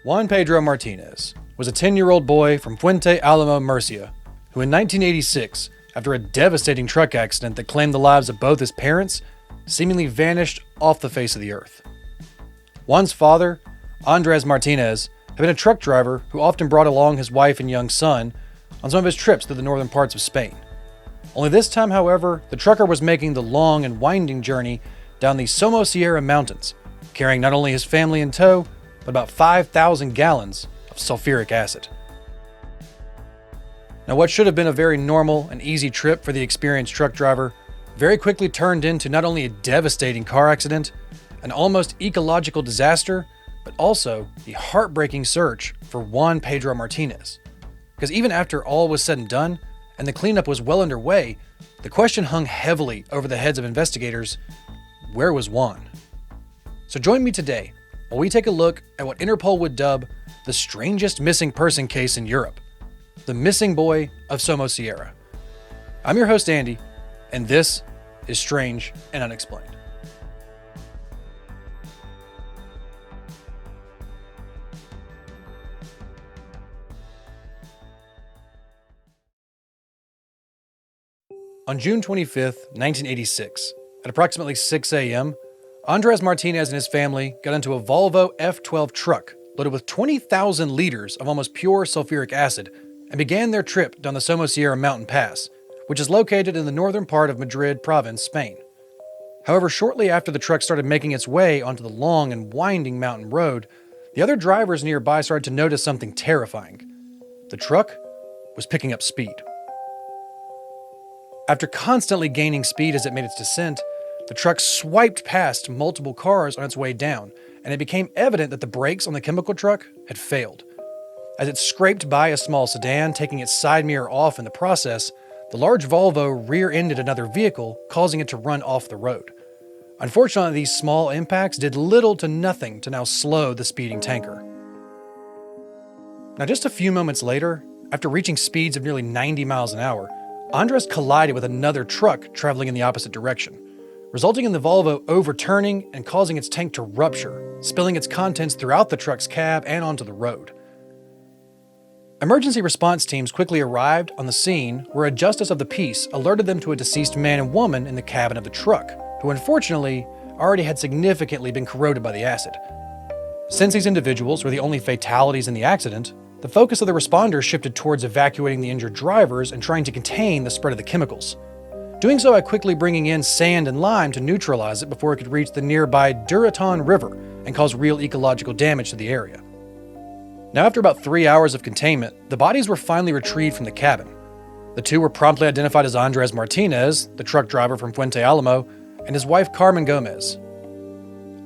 Juan Pedro Martinez was a 10-year-old boy from Fuente Álamo, Murcia, who in 1986, after a devastating truck accident that claimed the lives of both his parents, seemingly vanished off the face of the earth. Juan's father, Andres Martinez, had been a truck driver who often brought along his wife and young son on some of his trips through the northern parts of Spain. Only this time, however, the trucker was making the long and winding journey down the Somosierra mountains, carrying not only his family in tow, but about 5,000 gallons of sulfuric acid. Now, what should have been a very normal and easy trip for the experienced truck driver very quickly turned into not only a devastating car accident, an almost ecological disaster, but also the heartbreaking search for Juan Pedro Martinez. Because even after all was said and done, and the cleanup was well underway, the question hung heavily over the heads of investigators: where was Juan? So join me today while we take a look at what Interpol would dub the strangest missing person case in Europe, the missing boy of Somosierra. I'm your host, Andy, and this is Strange and Unexplained. On June 25th, 1986, at approximately 6 a.m., Andres Martinez and his family got into a Volvo F12 truck loaded with 20,000 liters of almost pure sulfuric acid and began their trip down the Somosierra mountain pass, which is located in the northern part of Madrid province, Spain. However, shortly after the truck started making its way onto the long and winding mountain road, the other drivers nearby started to notice something terrifying. The truck was picking up speed. After constantly gaining speed as it made its descent, the truck swiped past multiple cars on its way down, and it became evident that the brakes on the chemical truck had failed. As it scraped by a small sedan, taking its side mirror off in the process, the large Volvo rear-ended another vehicle, causing it to run off the road. Unfortunately, these small impacts did little to nothing to now slow the speeding tanker. Now, just a few moments later, after reaching speeds of nearly 90 miles an hour, Andres collided with another truck traveling in the opposite direction, resulting in the Volvo overturning and causing its tank to rupture, spilling its contents throughout the truck's cab and onto the road. Emergency response teams quickly arrived on the scene, where a justice of the peace alerted them to a deceased man and woman in the cabin of the truck, who unfortunately already had significantly been corroded by the acid. Since these individuals were the only fatalities in the accident, the focus of the responders shifted towards evacuating the injured drivers and trying to contain the spread of the chemicals. Doing so by quickly bringing in sand and lime to neutralize it before it could reach the nearby Duraton River and cause real ecological damage to the area. Now, after about 3 hours of containment, the bodies were finally retrieved from the cabin. The two were promptly identified as Andres Martinez, the truck driver from Fuente Álamo, and his wife Carmen Gomez.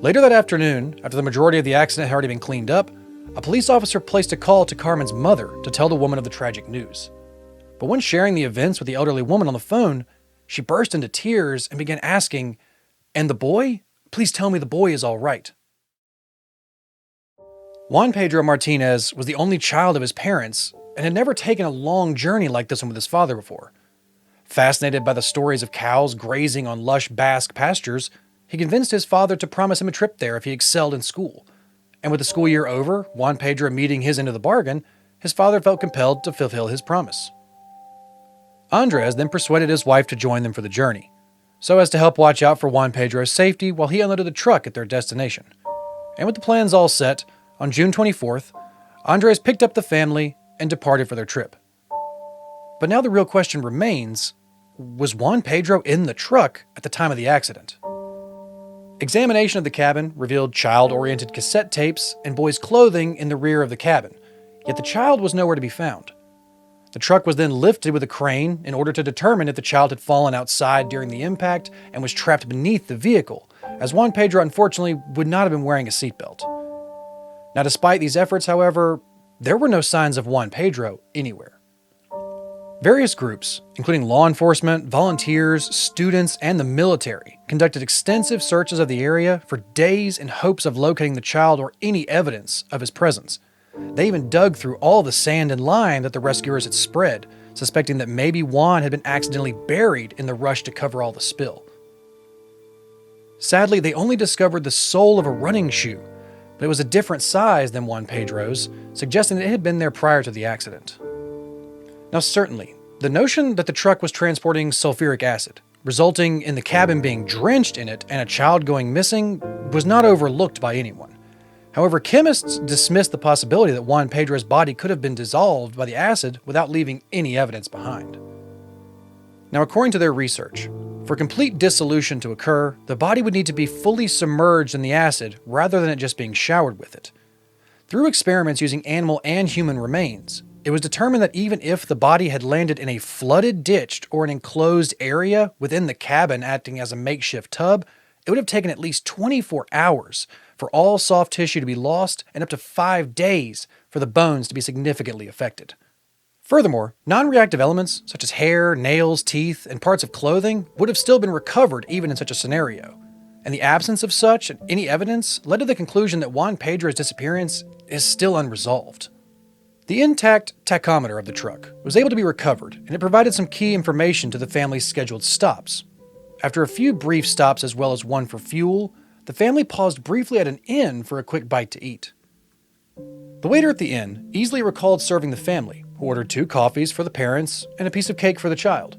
Later that afternoon, after the majority of the accident had already been cleaned up, a police officer placed a call to Carmen's mother to tell the woman of the tragic news. But when sharing the events with the elderly woman on the phone, she burst into tears and began asking, "And the boy? Please tell me the boy is all right." Juan Pedro Martinez was the only child of his parents and had never taken a long journey like this one with his father before. Fascinated by the stories of cows grazing on lush Basque pastures, he convinced his father to promise him a trip there if he excelled in school. And with the school year over, Juan Pedro meeting his end of the bargain, his father felt compelled to fulfill his promise. Andres then persuaded his wife to join them for the journey, so as to help watch out for Juan Pedro's safety while he unloaded the truck at their destination. And with the plans all set, on June 24th, Andres picked up the family and departed for their trip. But now the real question remains: was Juan Pedro in the truck at the time of the accident? Examination of the cabin revealed child-oriented cassette tapes and boys' clothing in the rear of the cabin, yet the child was nowhere to be found. The truck was then lifted with a crane in order to determine if the child had fallen outside during the impact and was trapped beneath the vehicle, as Juan Pedro unfortunately would not have been wearing a seatbelt. Now, despite these efforts, however, there were no signs of Juan Pedro anywhere. Various groups, including law enforcement, volunteers, students, and the military, conducted extensive searches of the area for days in hopes of locating the child or any evidence of his presence. They even dug through all the sand and lime that the rescuers had spread, suspecting that maybe Juan had been accidentally buried in the rush to cover all the spill. Sadly, they only discovered the sole of a running shoe, but it was a different size than Juan Pedro's, suggesting that it had been there prior to the accident. Now certainly, the notion that the truck was transporting sulfuric acid, resulting in the cabin being drenched in it and a child going missing, was not overlooked by anyone. However, chemists dismissed the possibility that Juan Pedro's body could have been dissolved by the acid without leaving any evidence behind. Now, according to their research, for complete dissolution to occur, the body would need to be fully submerged in the acid rather than it just being showered with it. Through experiments using animal and human remains, it was determined that even if the body had landed in a flooded ditch or an enclosed area within the cabin acting as a makeshift tub, it would have taken at least 24 hours for all soft tissue to be lost and up to 5 days for the bones to be significantly affected. Furthermore, non-reactive elements such as hair, nails, teeth, and parts of clothing would have still been recovered even in such a scenario, and the absence of such and any evidence led to the conclusion that Juan Pedro's disappearance is still unresolved. The intact tachometer of the truck was able to be recovered, and it provided some key information to the family's scheduled stops. After a few brief stops as well as one for fuel, the family paused briefly at an inn for a quick bite to eat. The waiter at the inn easily recalled serving the family, who ordered 2 coffees for the parents and a piece of cake for the child.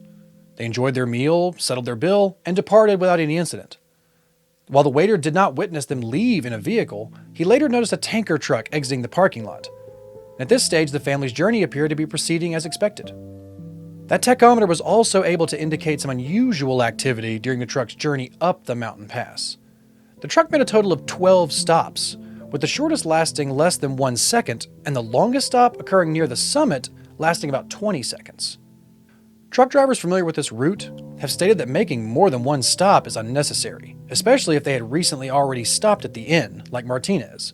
They enjoyed their meal, settled their bill, and departed without any incident. While the waiter did not witness them leave in a vehicle, he later noticed a tanker truck exiting the parking lot. At this stage, the family's journey appeared to be proceeding as expected. That tachometer was also able to indicate some unusual activity during the truck's journey up the mountain pass. The truck made a total of 12 stops, with the shortest lasting less than 1 second and the longest stop occurring near the summit lasting about 20 seconds. Truck drivers familiar with this route have stated that making more than 1 stop is unnecessary, especially if they had recently already stopped at the inn, like Martinez.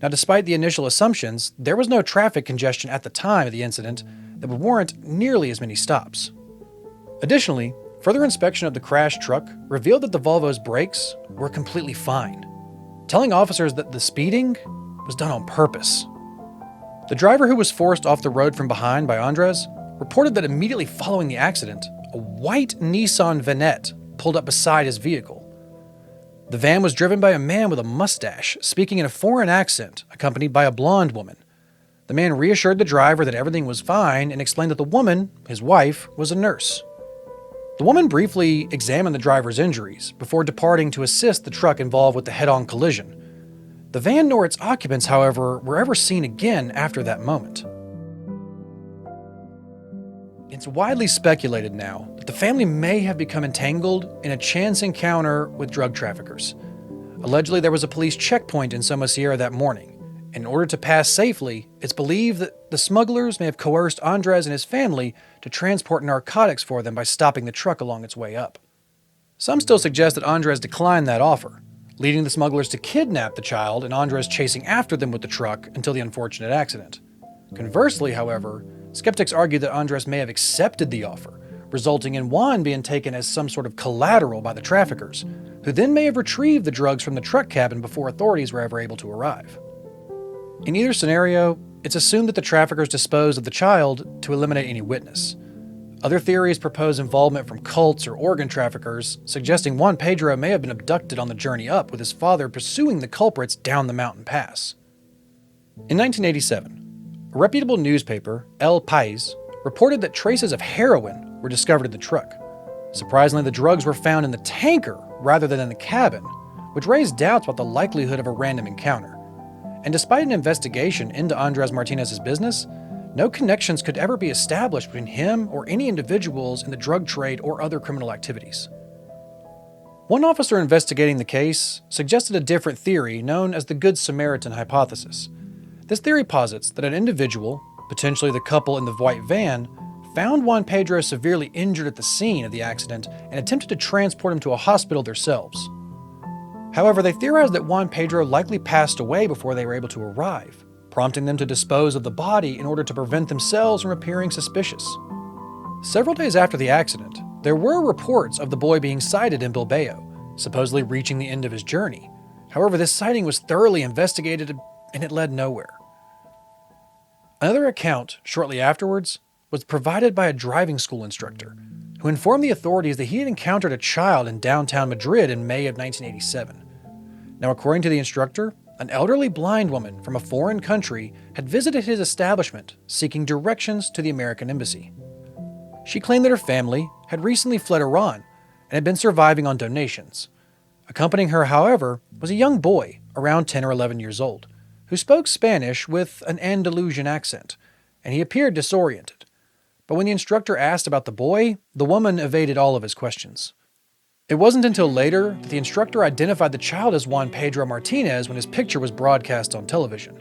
Now, despite the initial assumptions, there was no traffic congestion at the time of the incident that would warrant nearly as many stops. Additionally, further inspection of the crashed truck revealed that the Volvo's brakes were completely fine, telling officers that the speeding was done on purpose. The driver, who was forced off the road from behind by Andres, reported that immediately following the accident, a white Nissan Vanette pulled up beside his vehicle. The van was driven by a man with a mustache, speaking in a foreign accent, accompanied by a blonde woman. The man reassured the driver that everything was fine and explained that the woman, his wife, was a nurse. The woman briefly examined the driver's injuries before departing to assist the truck involved with the head-on collision. The van nor its occupants, however, were ever seen again after that moment. It's widely speculated now that the family may have become entangled in a chance encounter with drug traffickers. Allegedly, there was a police checkpoint in Somosierra that morning. In order to pass safely, it's believed that the smugglers may have coerced Andres and his family to transport narcotics for them by stopping the truck along its way up. Some still suggest that Andres declined that offer, leading the smugglers to kidnap the child and Andres chasing after them with the truck until the unfortunate accident. Conversely, however, skeptics argue that Andres may have accepted the offer, resulting in Juan being taken as some sort of collateral by the traffickers, who then may have retrieved the drugs from the truck cabin before authorities were ever able to arrive. In either scenario, it's assumed that the traffickers disposed of the child to eliminate any witness. Other theories propose involvement from cults or organ traffickers, suggesting Juan Pedro may have been abducted on the journey up with his father pursuing the culprits down the mountain pass. In 1987, a reputable newspaper, El País, reported that traces of heroin were discovered in the truck. Surprisingly, the drugs were found in the tanker rather than in the cabin, which raised doubts about the likelihood of a random encounter. And despite an investigation into Andres Martinez's business, no connections could ever be established between him or any individuals in the drug trade or other criminal activities. One officer investigating the case suggested a different theory known as the Good Samaritan hypothesis. This theory posits that an individual, potentially the couple in the white van, found Juan Pedro severely injured at the scene of the accident and attempted to transport him to a hospital themselves. However, they theorized that Juan Pedro likely passed away before they were able to arrive, prompting them to dispose of the body in order to prevent themselves from appearing suspicious. Several days after the accident, there were reports of the boy being sighted in Bilbao, supposedly reaching the end of his journey. However, this sighting was thoroughly investigated and it led nowhere. Another account, shortly afterwards, was provided by a driving school instructor, who informed the authorities that he had encountered a child in downtown Madrid in May of 1987. Now, according to the instructor, an elderly blind woman from a foreign country had visited his establishment seeking directions to the American embassy. She claimed that her family had recently fled Iran and had been surviving on donations. Accompanying her, however, was a young boy around 10 or 11 years old, who spoke Spanish with an Andalusian accent, and he appeared disoriented. But when the instructor asked about the boy, the woman evaded all of his questions. It wasn't until later that the instructor identified the child as Juan Pedro Martinez when his picture was broadcast on television.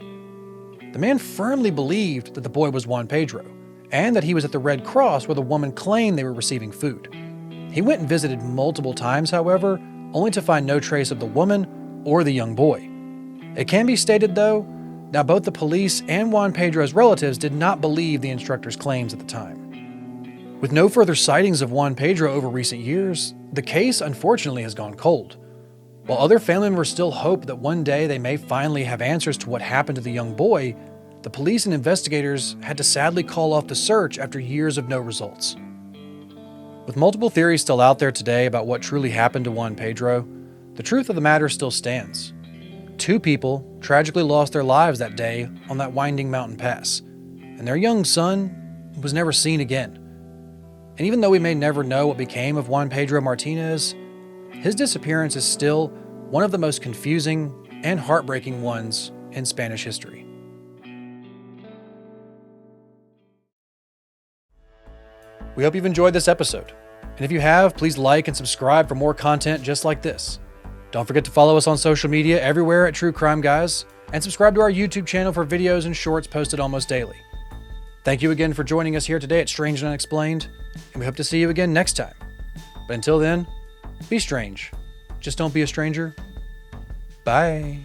The man firmly believed that the boy was Juan Pedro, and that he was at the Red Cross where the woman claimed they were receiving food. He went and visited multiple times, however, only to find no trace of the woman or the young boy. It can be stated, though, now both the police and Juan Pedro's relatives did not believe the instructor's claims at the time. With no further sightings of Juan Pedro over recent years, the case unfortunately has gone cold. While other family members still hope that one day they may finally have answers to what happened to the young boy, the police and investigators had to sadly call off the search after years of no results. With multiple theories still out there today about what truly happened to Juan Pedro, the truth of the matter still stands. 2 people tragically lost their lives that day on that winding mountain pass, and their young son was never seen again. And even though we may never know what became of Juan Pedro Martinez, his disappearance is still one of the most confusing and heartbreaking ones in Spanish history. We hope you've enjoyed this episode, and if you have, please like and subscribe for more content just like this. Don't forget to follow us on social media everywhere at True Crime Guys, and subscribe to our YouTube channel for videos and shorts posted almost daily. Thank you again for joining us here today at Strange and Unexplained, and we hope to see you again next time. But until then, be strange. Just don't be a stranger. Bye.